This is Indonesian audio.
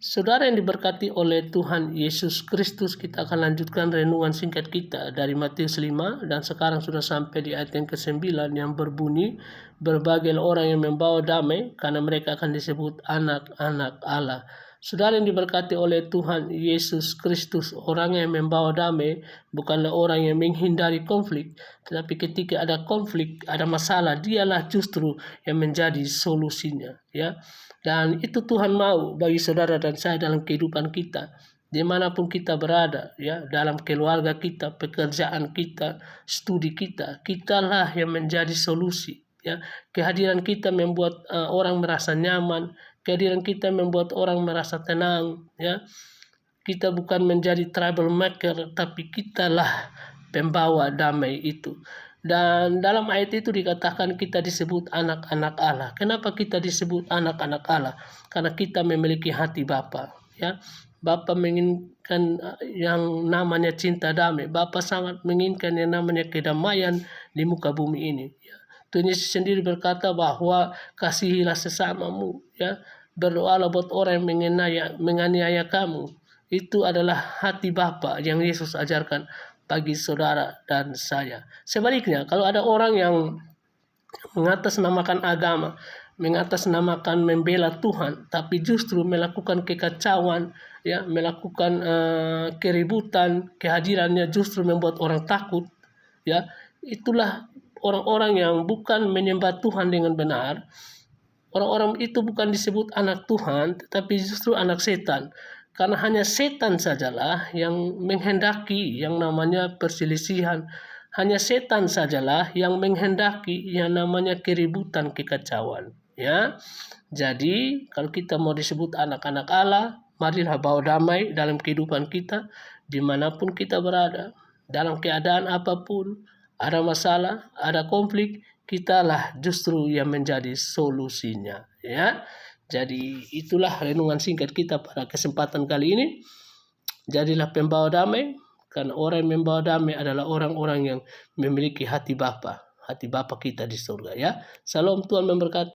Saudara yang diberkati oleh Tuhan Yesus Kristus, kita akan lanjutkan renungan singkat kita dari Matius 5 dan sekarang sudah sampai di ayat yang ke-9 yang berbunyi, berbahagialah orang yang membawa damai karena mereka akan disebut anak-anak Allah. Saudara yang diberkati oleh Tuhan Yesus Kristus, orang yang membawa damai bukanlah orang yang menghindari konflik, tetapi ketika ada konflik, ada masalah, dialah justru yang menjadi solusinya, ya. Dan itu Tuhan mau bagi saudara dan saya dalam kehidupan kita, dimanapun kita berada, ya, dalam keluarga kita, pekerjaan kita, studi kita, kitalah yang menjadi solusi, ya. Kehadiran kita membuat orang merasa nyaman, kehadiran kita membuat orang merasa tenang, ya. Kita bukan menjadi troublemaker, tapi kitalah pembawa damai itu. Dan dalam ayat itu dikatakan kita disebut anak-anak Allah. Kenapa kita disebut anak-anak Allah? Karena kita memiliki hati Bapa, ya. Bapa menginginkan yang namanya cinta damai. Bapa sangat menginginkan yang namanya kedamaian di muka bumi ini, ya. Tuhan Yesus sendiri berkata bahwa kasihilah sesamamu, ya. Berdoalah buat orang yang menganiaya kamu. Itu adalah hati Bapa yang Yesus ajarkan bagi saudara dan saya. Sebaliknya, kalau ada orang yang mengatasnamakan agama, mengatasnamakan membela Tuhan, tapi justru melakukan kekacauan, ya, melakukan keributan, kehadirannya justru membuat orang takut, ya, itulah orang-orang yang bukan menyembah Tuhan dengan benar. Orang-orang itu bukan disebut anak Tuhan, tetapi justru anak setan. Karena hanya setan sajalah yang menghendaki yang namanya perselisihan. Hanya setan sajalah yang menghendaki yang namanya keributan, kekacauan, ya. Jadi kalau kita mau disebut anak-anak Allah, marilah bawa damai dalam kehidupan kita dimanapun kita berada. Dalam keadaan apapun, ada masalah, ada konflik, kitalah justru yang menjadi solusinya, ya. Jadi itulah renungan singkat kita pada kesempatan kali ini. Jadilah pembawa damai, karena orang yang membawa damai adalah orang-orang yang memiliki hati Bapa kita di surga, ya. Salam, Tuhan memberkati.